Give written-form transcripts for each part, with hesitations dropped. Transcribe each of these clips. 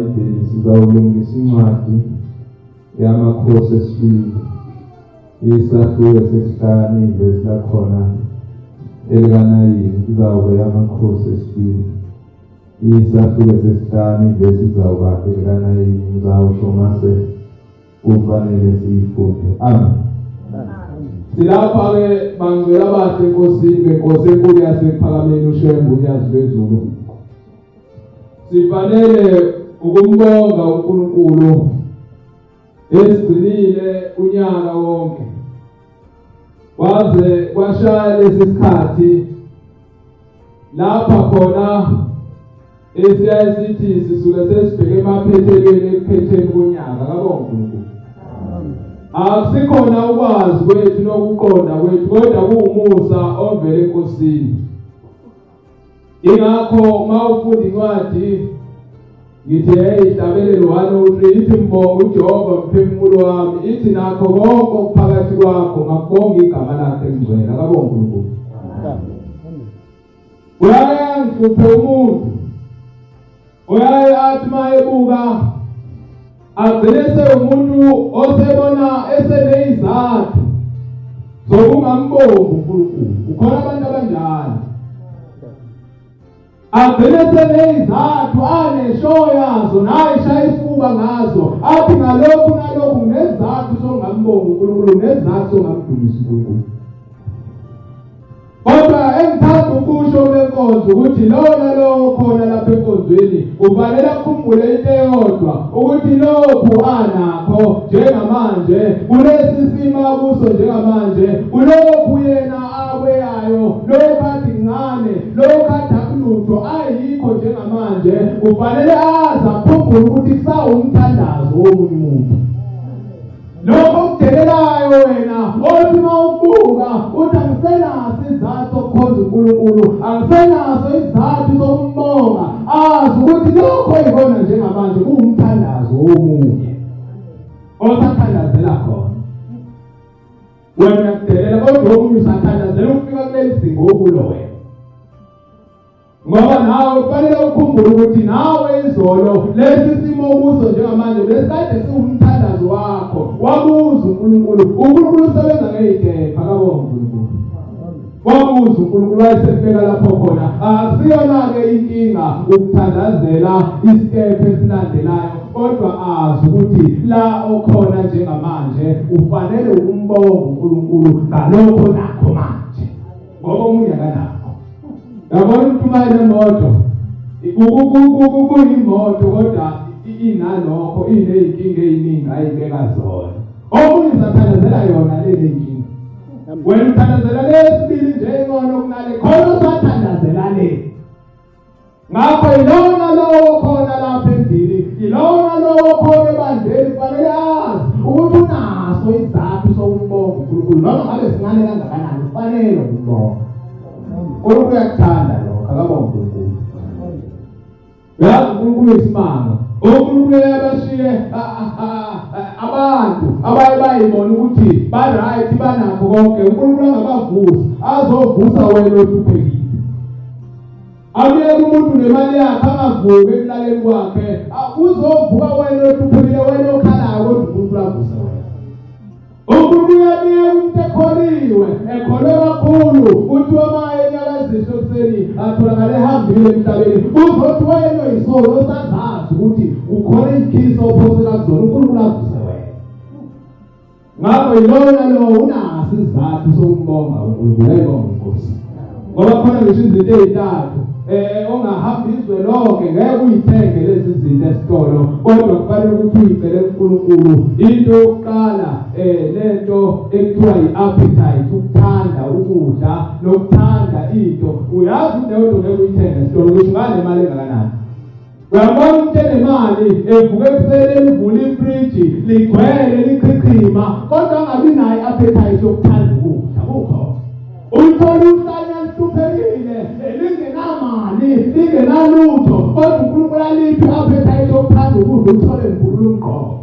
eBhayibheli sizawulungisa incwadi yamakhosi esibili isahluko sesihlanu ivesi lakhona elika-9 kuzawuba yamakhosi esibili isahluko sesihlanu ivesi izawuba elika-9 ngizawusho mase kufanele siyifunde. Amen. Silapha-ke bangcwele abahle enkosini ngenkosi enkulu yasePhakameni uShembu uNyazi lwezulu. Sifanele ukumbonga uNkulunkulu esigcinile unyaka wonke. Waze kwashaya lesi sikhathi lapha khona esiyasithi sisuke sesibheke emaphethelweni ekuphetheni konyaka kabonga uNkulunkulu. Akusikhona ukwazi kwethu nokuqonda kwethu kodwa kuwumusa ovela enkosini. Ingakho mawufunda incwadi ngithi ihlabelelo 103 ithi mbonga uJehova mphefumulo wami, ithi nakho konke okuphakathi kwakho ngakubonga igama lakhe engcwele. Akabonga uNkulunkulu. Uyaye ngihluphe umuntu, uyaye athi mayebuka agcine umuntu osebona eseneyizathu zokungambongi uNkulunkulu. Ukhona abantu abanjalo agcine seneyizathu aneshow yazo naye shaya isifuba ngazo athi ngalokhu nalokhu nginezathu zokungambongi uNkulunkulu, nezathu zokungamdumisa uNkulunkulu. Kodwa engithanda ukusho kwenkonzo ukuthi lona lo khona lapha enkonzweni kufanele akhumbule into eyodwa ukuthi lokhu anakho njengamanje kulesi simo akuso njengamanje kulokhu yena aweyayo lokhu athi ngane lokhu adakulutho ayikho njengamanje kufanele aze akhumbule ukuthi kusawumthandazo womunye umuntu. Lokho kudelelayo wena othi mawubuka uthi angisenaso izathu zokukhonza uNkulunkulu, angisenaso izathu zokumbonga, azi ukuthi lokho oyibona njengamanje kuwumthandazo womunye osathandazela khona. Wena kudelela kodwa omunye usathandazela ukufika kuleli zinga okulo wena. Ngoba nawe kufanele ukhumbule ukuthi nawe izolo lesi simo ukuso njengamanje besikade siwumthandazo wakho wabuza uNkulunkulu. uNkulunkulu usebenza ngey'kepha. Akabonga uNkulunkulu. Wabuza uNkulunkulu wayesefika lapho khona. Akusiyona-ke inkinga ukuthandazela isikepha esilandelayo, kodwa azi ukuthi la okhona njengamanje ufanele ukumbonga uNkulunkulu ngalokho nakho manje ngoba omunye akanakho. Yabona umuntu manje emoto kuyimoto kodwa inalokho iney'nkinga ey'ningi ayibeka zona. Omunye uzathandazela yona lezi nkinga, wena uthandazela lesibili nje ingcono kunale khona usathandazela le. Ngakho ilona lowo khona lapha endlini, ilona lowo khona ebandleni kufanele azi ukuthi unaso izathu sokumbonga uNkulunkulu noma ngabe sincane kangakanani kufanele ukumbonga. UNkulunkulu uyakuthanda lokho. Akabonga uNkulunkulu. Uyazi uNkulunkulu uyisimanga. uNkulunkulu uyabashiye abantu abaye bayibona ukuthi ba-right banakho konke. uNkulunkulu angabavusa azovusa wena othuphekile. Akuyeke umuntu nemali yakhe angavuki ekulaleni kwakhe, uzovuka wena othuphekile, wena okhalayo kodwa uNkulunkulu avusa wena. uNkulunkulu uyabiyeka umuntu ekholiwe, ekholwe kakhulu, kuthiwa maye enyakazisho ekuseni atholakale ehambile emhlabeni. Uzothi wena oyisolo osazazi ukuthi ukhona iy'khiso ophosela kuzona, uNkulunkulu avuse wena. Ngakho yilona lo unaso isizathu sokumbonga uNkulunkulu. Ayibonge inkosi. Ngoba khona ngisho izinto ey'ntathu ongahambi izwe lonke ngeke uyithenge lezi zinto esitolo, kodwa kufanele ukuthi uyicele uNkulunkulu. Into yokuqala lento ekuthiwa yi-appetite, ukuthanda ukudla nokuthanda into. Uyazi into yodwa ngeke uyithenge esitolo, ngisho nganemali engakanani. Uyabona umuntu enemali evuke ekuseni livula ifriji ligcwele liqhiqhima kodwa angabi nayo i-appetite yokuthanda ukudla. Kukho ulithola uhlanya lihluphekile, lingenamali, lingenalutho, kodwa uNkulunkulu aliphi i-appetite yokuthanda ukudla uthole ngibulula umqondo.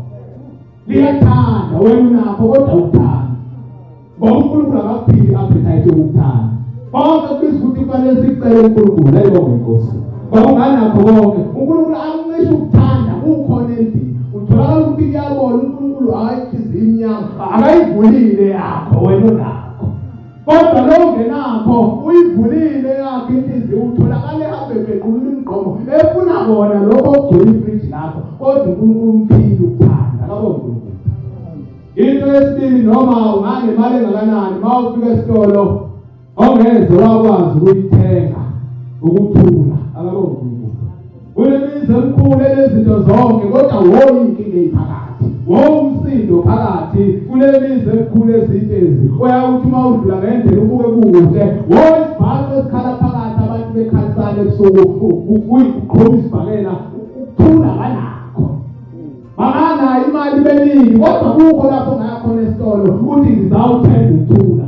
Liyathanda wena unakho kodwa ukuthanda. Ngoba uNkulunkulu akakuphili i-appetite yokuthanda. Bonke kubiza ukuthi kufanele sicele uNkulunkulu. Ayibonge inkosi. Ngoba unganakho konke uNkulunkulu angisho ukuthanda akayivulile yakho wena unakho. Kodwa lo ngenakho uyivulile yakho inhliziyo utholakale hambe bequlula imigqomo efuna bona lokho okugcwele ifridge lakho kodwa uNkulunkulu umphile ukuthanda akabo uNkulunkulu. Into yesibili noma unganemali engakanani mawufika esitolo ongeze wakwazi ukuyithenga ukuthula akabo uNkulunkulu. Kulemizi emkhulu lezinto zonke kodwa woyinkinga ephakathi. Womsindo phakathi kulemizi emkhulu ezitezi. Uyakuthi mawudlula ngendlela ubuke kuhle. Woyibhaqe esikhala phakathi abantu bekhalisana ebusuku uyiqhoma isibhakela ukuthula kanakho. Makana imali beningi kodwa kukho lapho ngakhona esitolo uthi ngizawuthenga ukuthula.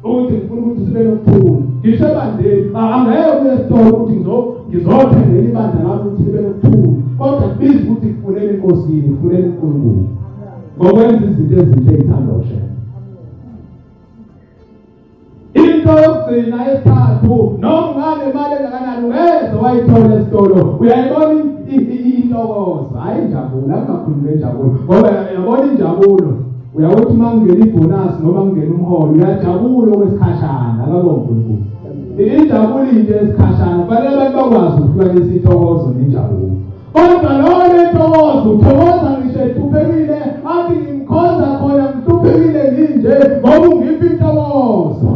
Uthi ngifuna ukuthi sibe nokuthula. Ngisho bandeni angeke uye esitolo ukuthi ngizothenga ibandla lami ukuthi libe nokuthula. Kodwa kubiza ukuthi kufunele inkosini, kufunele uNkulunkulu. Ngokwenza izinto ezinhle ezithandwa uShembe. Into yokugcina esithathu noma unganemali engakanani ungeze wayithola esitolo. Uyayibona intokozo, hayi injabulo, akukhulumi injabulo. Ngoba uyabona injabulo. Uyawuthi mangena ibonus noma ngena umholo uyajabula okwesikhashana akabo uNkulunkulu. Injabulo into esikhashana fanele abantu bakwazi ukuhlukanisa intokozo nenjabulo. Kodwa lo lentokozo uthokoza ngisho ethuphekile athi ngimkhonza khona ngithuphekile nginje ngoba ungiphi intokozo.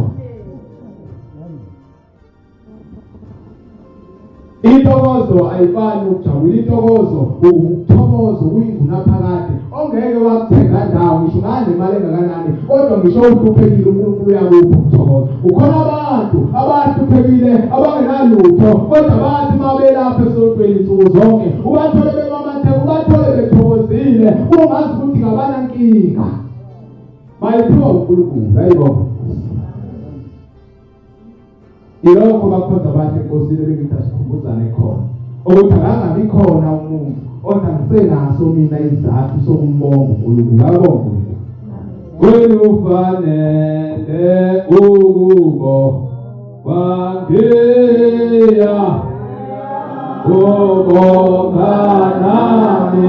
Intokozo ayifani ukujabula. Intokozo ukuthokoza uyingunaphakade ongeke wakuthenga ndawo ngisho nganemali engakanani kodwa ngisho uhluphekile uNkulunkulu uyakupha ukuthokoza. Ukhona abantu abahluphekile abangenalutho kodwa bathi mabelapha esontweni insuku zonke ubathole bemamathe ubathole bethokozile ungazi ukuthi ngabanankinga bayiphiwa uNkulunkulu. Ayibona ilokho bakhonza bathi enkosini bekithi asikhumbuzane khona ukuthi akangabi khona umuntu ongasenaso mina izathu sokumbonga uNkulunkulu. Akabonga uNkulunkulu ufanele ukubo wangiya ubonga nami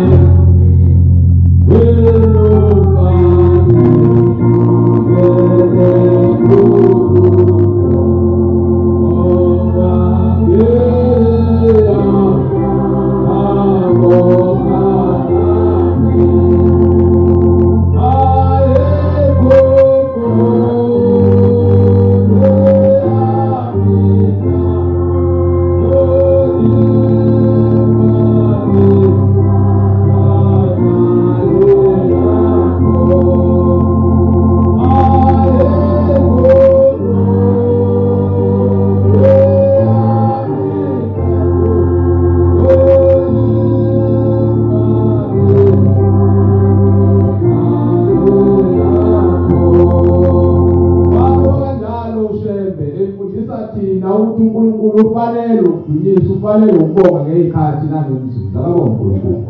ufanele ukubonga ngezikhathi nangemzuzu. Akabonga uNkulunkulu.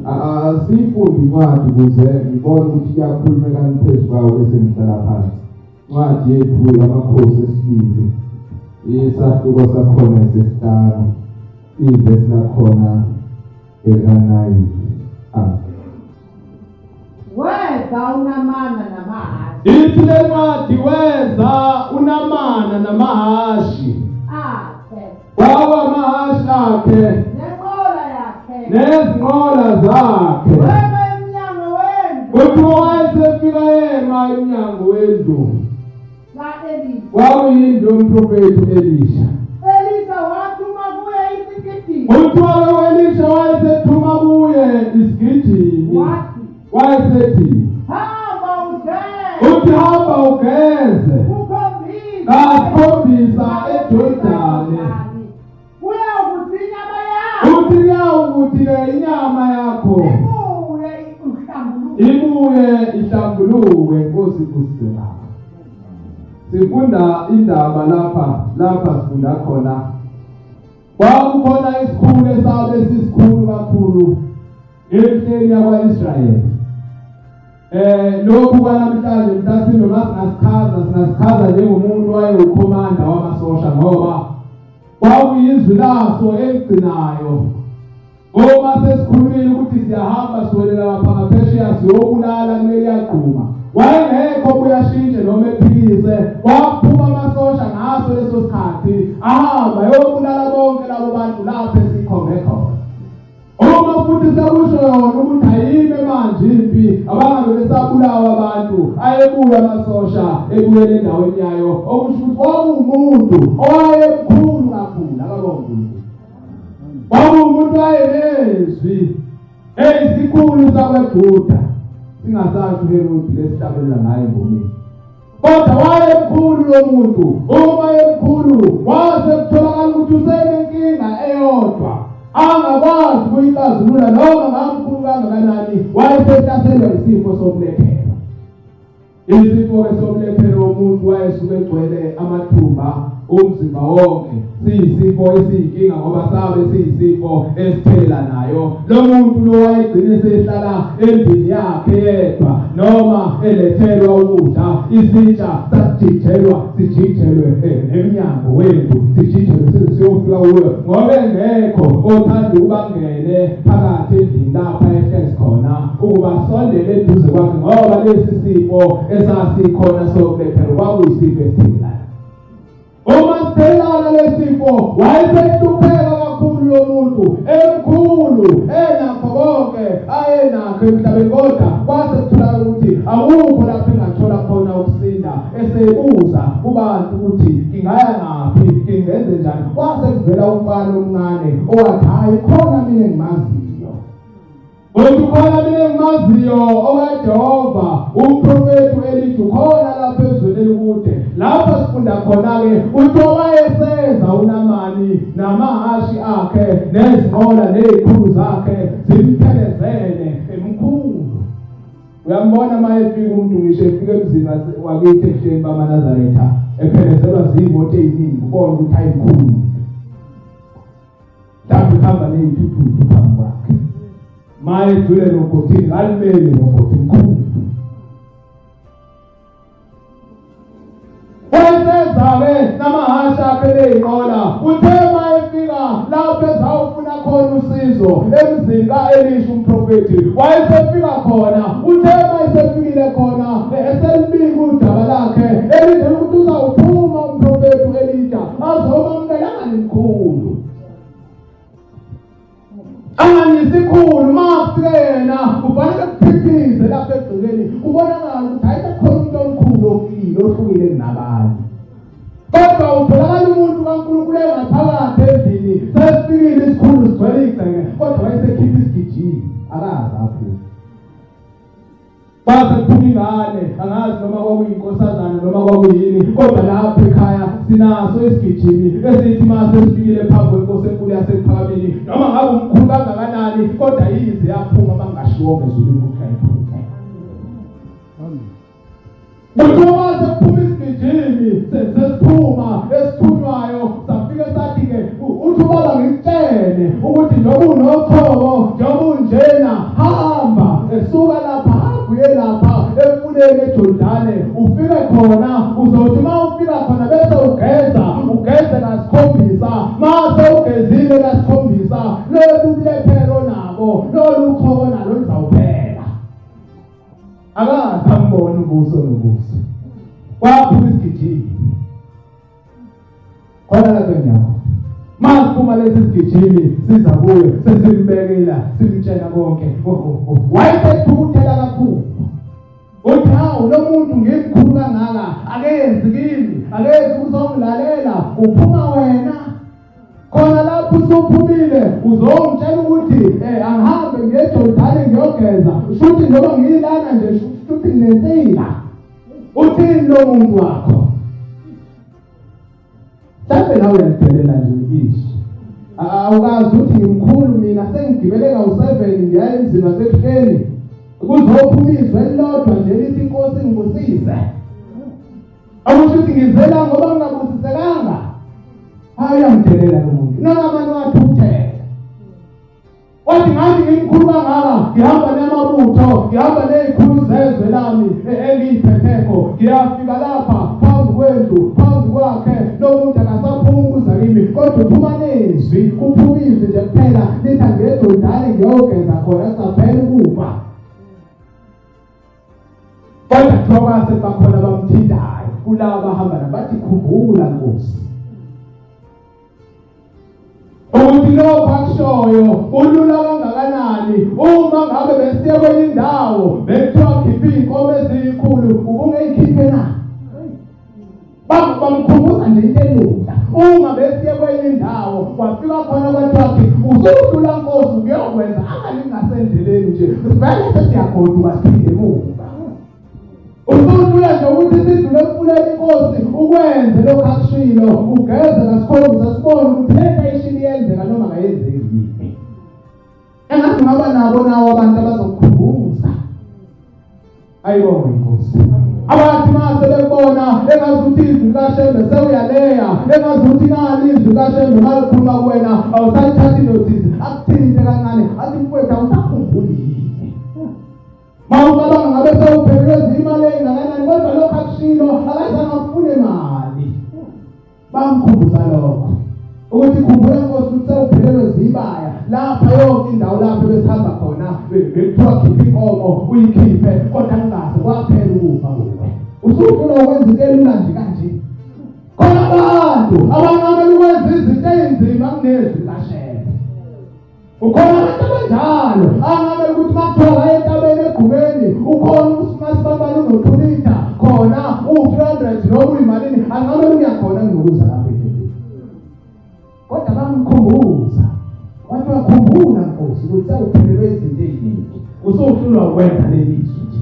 Asifundi incwadi ukuze ngibone ukuthi kuyakhulumeka phezu kwayo bese ngihlala phansi. Incwadi yethu yamakhosi esibili isahluko sakhona sesihlanu ivesi lakhona eka-9. Weza uNamana namahashi. Ithi le ncwadi weza uNamana namahashi. Baba amahashi akhe nenqola yakhe nezinqola zakhe. Wema emnyango wendlu. Kuthiwa wayesefika yema emnyango wendlu ka-Elisha. kwakuyindlu yomprofethi Elisha. Elisha wathuma kuye isigidimi. Kuthiwa u-Elisha wayesethuma kuye isigidimi wayesethi hamba ugeze. uthi hamba ugeze kasikhombisa eJordani. Uthi uyawukuthi-ke inyama yakho ibuye ihlambuluke. Nkosi kusizela. Sifunda indaba lapha sifunda khona. Kwakukhona isikhulu esabe sisikhulu kakhulu emhleni yakwa-Israyeli. Lokhu kwanamhlanje mhlasimbe singasikhaza njengomuntu wayewukhomanda wamasosha ngoba kwakuyizwi laso eligcinayo. Uma sesikhulumile ukuthi siyahamba siwelela lapha ngaphesheya siyobulala kumele yaqhuma. futhi sekusho yona ukuthi ayime manje impi abangabe besabulawa abantu ayebuya amasosha ebuyele endaweni yayo okusho ukuthi kwakuwumuntu owayemkhulu kakhulu akabonga kwakuwumuntu wayenezwi isikhulu sakwaJuda singasazi uHerodi lesihlabela ngaye ngomini kodwa wayemkhulu lo muntu uma yemkhulu wase kutholakala ukuthi usenenkinga eyodwa angakwazi ukuyixazulula noma ngamkhulu kangakanani wayesehlaselwa isifo sokulethela isifo sokulethela umuntu wayesuke egcwele amathumba umzimba wonke siyisifo esiyinkinga ngoba sabe siyisifo esithelanayo lo muntu lo wayegcine sehlala endlini yakhe yedwa noma elethelwa ukudla isitsha sijijelwe emnyango wethu sijijelwe siyofika kuyo ngoba engekho othanda ukuba ngene phakathi endlini lapha ehlezi khona ukuba sondele eduze kwakhe ngoba lesi sifo esasikhona sokulethela kwakuyisifo esithelanayo. Uma sithelana lesifo wayesehlupheka kakhulu lo muntu emkhulu enakho konke ayenakho emhlabeni kodwa kwase kuthola ukuthi akukho lapho engathola khona ukusinda esebuza kubantu ukuthi ngingaya ngaphi ngingenze njani kwase kuvela umfana omncane owathi hayi khona mina engimaziyo Ukukhona mina engimaziyo okaJehova umprofeti Elija khona lapha ezweni elikude lapho sifunda khona ke uthi wayeseza uNamani namahashi akhe nezinqola nezikhulu zakhe zimphelezele emkhulu. Uyambona mayefika umuntu ngisho efika emzini wakithi ehleni bamaNazaretha ephelezelwa zimoto eziningi ubona ukuthi ayikhulu. Lapho khamba nezithuthuthu phambi kwakhe. Maye dule rokothini alimele rokothini khulu. Wayesezake namahasha akhe lezinqola uthe mayefika lapho ezawufuna khona usizo emzini kaElisha umprofeti wayesefika khona uthe mayesefikile khona eselibika udaba lakhe elinde ukuthi uzawuphuma umprofeti Elija azomamkelanga nemkhulu angisikhulu mafike yena ufanele kuphikise lapha egcekeni ubonakala ukuthi ayisekhona umuntu omkhulu ofile ohlukile kunabanye kodwa utholakala umuntu kaNkulunkulu engaphakathi endlini sesifikile isikhulu sigcwele igceke kodwa wayesekhipha isigijimi akazi apho base kuphuma ingane angazi noma kwakuyinkosazana noma kwakuyini kodwa lapha ekhaya sinaso isigijimi esithi mase sifikile phambi kwenkosi enkulu yasephakameni noma ngabe umkhulu kangakanani kodwa yize yaphuma bangashiwo ngezulu ukuthi Buthoba sephuma isigijimi sesiphuma esithunywayo safika sathi-ke uthi ubaba ngikutshele ukuthi njengoba unoqhobo njengoba unjena hamba esuka lapha uye lapha emfuleni eJordani ufike khona uzothi uma ufika khona bese ugeze kasikhombisa mase ugezile kasikhombisa lolu bulephero nabo lolu qhobo nalo lizawuphela akazambona ubuso nobuso kwaphuma isigijimi khona lapho nyako masiphuma lesi sigijimi siza kuye sesimbekela simtshela konke wayethukuthela kakhulu uthi hawu lo muntu ngimkhulu kangaka akenzi kimi akenzi uzongilalela uphuma wena khona lapho usuphumile uzongitshela ukuthi angihambe ngeJordani ngiyogeza shuthi noma ngilana nje shuthi nginesila uthini lo muntu wakho mhlawumbe nawe uyadelela nje isu awukazi ukuthi ngimkhulu mina sengigibele ka7 ngiya emzini wasekuhleni kuzophumiswa elilodwa nje lithi inkosi ngibusise akusho ukuthi ngizela ngoba ngingabusisekanga ayamdelela lo muntu noma manje wathuthela wathi ngathi ngimkhulu kangaka ngihamba namabutho ngihamba nezikhulu zezwe lami engiyiphepheko ngiyafika lapha phambi kwendlu phambi kwakhe lo muntu akasaphunguza kimi kodwa uphuma nezwi kuphumizwe nje kuphela lithi ngeJordani ngiyogeza khona saphela ukufa kodwa thoba sebakhona bamthindayo kulabo bahamba nabathi khumbula Nkosi ukuthi lokho akushoyo ulula kangakanani uma ngabe besiye kwenye indawo bekuthiwa khipha iy'nkomo eziyikhulu ubungeyikhiphe na bamkhumbuza nje into elula uma besiye kwenye indawo kwafika khona kwathiwa usudlula nkosi ukuyokwenza angalingasendleleni nje vele sesiyagoduka siphinde emuva usudlula nje ukuthi sidlule emfuleni inkosi ukwenze lokhu akushilo ugeze ngasikhombisa sibone ukuthi lento ayishilo yenzeka noma ngayenzeki yini engathi ngaba nawo abantu abazokukhumbuza ayibonge inkosi abathi mase bebona engazuthi izwi likaShembe sewuyaleya engazuthi nali izwi likaShembe malikhuluma kuwena awusalithathi notice akuthinte kancane athi mfowethu awusakhumbuli yini mawucabanga ngabe sewuphelelwe zimali ey'ngakanani kodwa lokhu akushilo akazange afune mali bamkhumbuza lokho ukuthi khumbula nkosi ukuthi sewuphelelwe zibaya lapha yonke indawo lapho besihamba khona bekuthiwa khipha inkomo uyikhiphe kodwa kungaze kwaphela ukufa kuwe usufuna ukwenza into elula nje kanje khona abantu abanqabela ukwenza izinto ey'nzima kunezwi likaShembe ukhona abantu abanjalo anqabela ukuthi makuthiwa la entabeni egqumeni ukhona umasibambane unothulitha khona u-300 noma uyimalini anqabela ukuya khona kunokuza lapho kodwa bamkhumbuza wathi wakhumbula nkosi ukuthi sewuphelelwe izinto ey'ningi usuhlulwa ukwenza leli zwi nje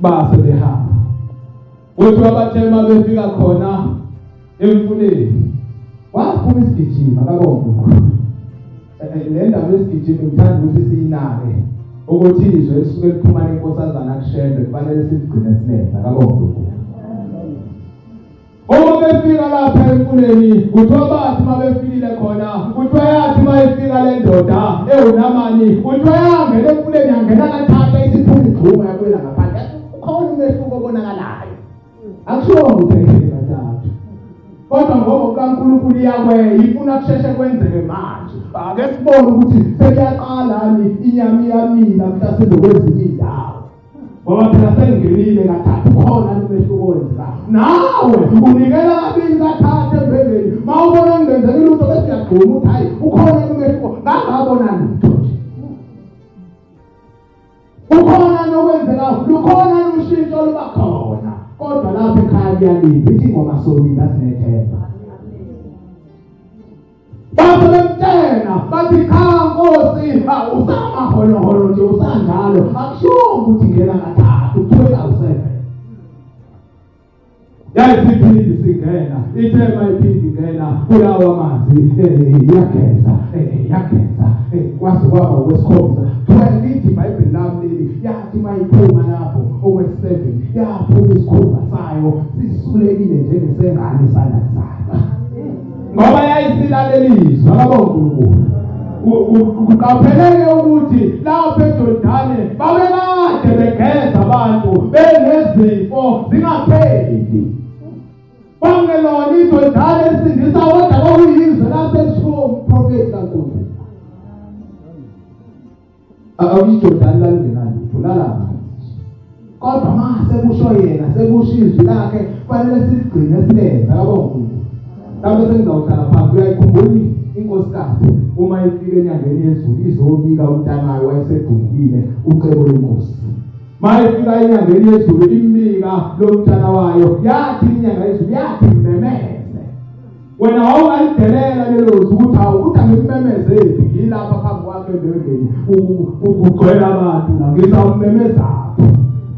base behamba uthi wabathema befika khona emfuleni waphuma isigijima kabonke le ndaba yesigijima ngithanda ukuthi siyinake ukuthi izwe elisuke liphuma lenkosazana kuShembe kufanele siligcine sinenza kabonke uma befika lapha emfuleni kuthiwa bathi uma befikile khona kuthiwa yathi uma efika le ndoda ewuNamani kuthiwa yangena emfuleni yangena kathatha isiphula igxuma yakwela ngaphandle ukhona umehluko obonakalayo akushiwo ukuthi kathathu kodwa ngoba uNkulunkulu iyakwe ifuna kusheshe kwenzeke manje ake sibone ukuthi sekuyaqalani inyama iyamila mhlawumbe kwezinye indawo ngoba phela sengenile kathathu khona umehluko wenzeka nawe unikela kabili kathathu empeleni mawubona ngenzekile lutho bese uyagquma uthi hayi ukhona umehluko ngangabona lutho ukhona nokwenzeka lukhona ushintsho luba khona kodwa lapha ekhaya kuyalinda ithi ngoba solida sinethemba bamtena bathi Nkosi usamaholo nje usanjalo akusho ukuthi ngena kathathu 12 yayisiphindi singena ithema iphindi ngena kulawa amanzi yakhenza kwaze kwaba wesikhombisa 12 ithi iBhayibheli lami leli yathi mayiphuma lapho okwe7 yaphuma isikhumba sayo sisulekile njengesengane sanazana ngoba yayisilaleliswa kabonke ukapheleke ukuthi lapho eJordani babekade begeza abantu benezifo zingapheli bangelona iJordani esindisa kodwa kwakuyizwe laseshow prophet kaNkulunkulu iJordani lalungenani ulala kodwa mase kusho yena sekusho izwi lakhe kufanele siligcine silenza kabonke lapho sengizawuhlala phansi uyayikhumbula inkosikazi uma ifike enyangeni yezulu izobika umntanayo wayesegugile ucebo lwenkosi mayifika enyangeni yezulu imbika lo mntana wayo yathi inyanga yezulu yathi mmemeze wena wawungayidelela lelo zwi ukuthi ukuthi angimemezephi ngilapha phambi kwakhe endleleni ukugcwela abantu ngizawumemezaphi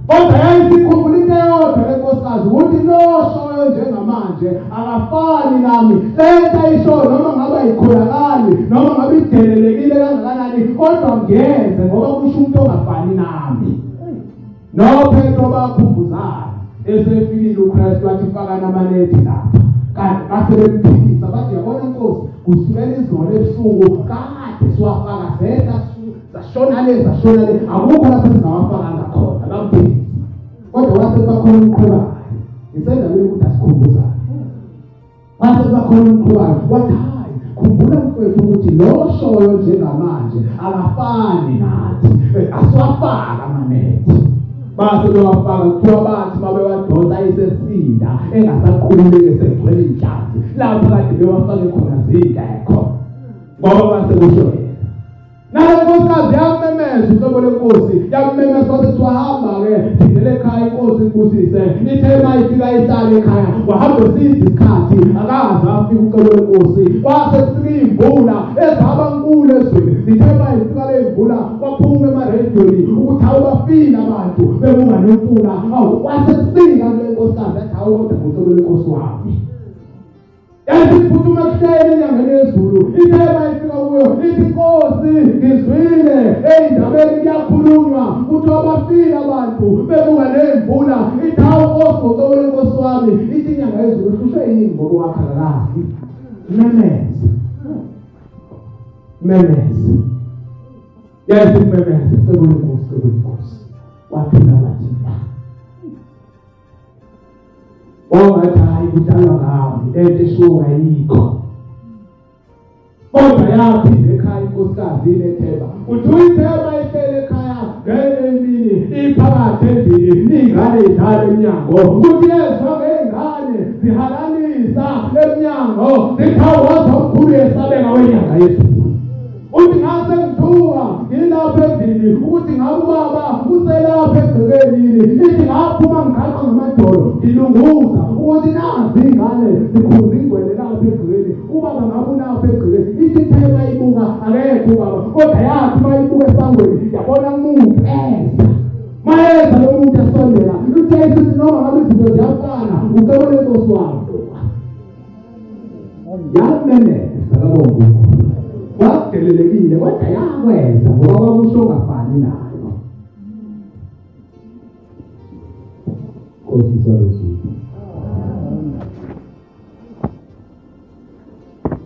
kodwa yayisikhumbula into yodwa lenkosikazi ukuthi loshoyo njengamanje akafani nami lento ayishoyo noma ngaba yikholakali noma ngabe idelelekile kangakanani kodwa ngiyenze ngoba kusho umuntu ongafani nami noPetro bakhumbuzana esefikile uKristu wathi faka namanethi lapha kanti basebemphikisa bathi yabona Nkosi kusukela izolo ebusuku kade siwafaka zeta sashona le akukho lapho singawafaka khona bamphikisa kodwa wase bakhona umqhubayo isendabeni ukuthi asikhumbuza wase bakhona umqhubayo wathi hayi khumbula mfowethu ukuthi lo shoyo njengamanje akafani nathi asiwafaka amanethi base bewafaka kuthiwa bathi babewadonsa esesinda engasakhululeki esegcwele inhlanzi lapho kade bewafake khona zingekho ngoba base kusho nale nkosikazi yamemeza uhlobo lenkosi yamemeza wathi wahamba-ke phindele ekhaya inkosi imbusise ithe mayifika ihlale ekhaya wahamba eside isikhathi akaze afika ucebo lenkosi kwase kufika iy'mvula ezaba nkulu ezweni zithe mayifika le y'mvula kwaphuma emareyidiyoni ukuthi awubafile abantu bekunga nemfula awu kwase kusika kule nkosikazi yathi hawu kodwa nguhlobo lenkosi wami yathi iphuthume ekuhleni enyangeni yezulu ithe mayifika kuyo ithi Nkosi ngizwile ey'ndabeni kuyakhulunywa kuthiwa bafile abantu bebuka nemvula ithi hawu Nkosi ngohlobo lenkosi wami ithi inyanga yezulu ihlushwe yini ngoba wakhalakazi memeze yathi memeze hlobo lenkosi waphila wathi ongathi hayi kudalwa ngami lento eshuka yikho kodwa yaphinde ekhaya inkosikazi inethemba uthi uyithemba ihlele ekhaya ngenye imini iphakathi endlini iy'ngane y'dlala emnyango kuthi yezwa ngey'ngane zihalanisa emnyango zithi hawu wazomkhulu yesabeka wenyanga yezulu uthi ngase ngithuka ngilapha endlini ukuthi ngabe ubaba uselapha egcekeni ithi ngaphuma ngigaqa ngamadolo ngilunguza ukuthi nazi iy'ngane zikhuza ingwele lapha egcekeni ubaba ngabe ulapha egcekeni ithi ithe bayibuka akekho ubaba kodwa yathi bayibuka esangweni yabona umuntu eza mayeza lo muntu esondela uthe isithi noma ngabe izinto ziyafana ucebo lenkosi wakho yamemeza kabonga wadelelekile kodwa yakwenza ngoba kwakusho ngafani nayo Nkosi Yesu.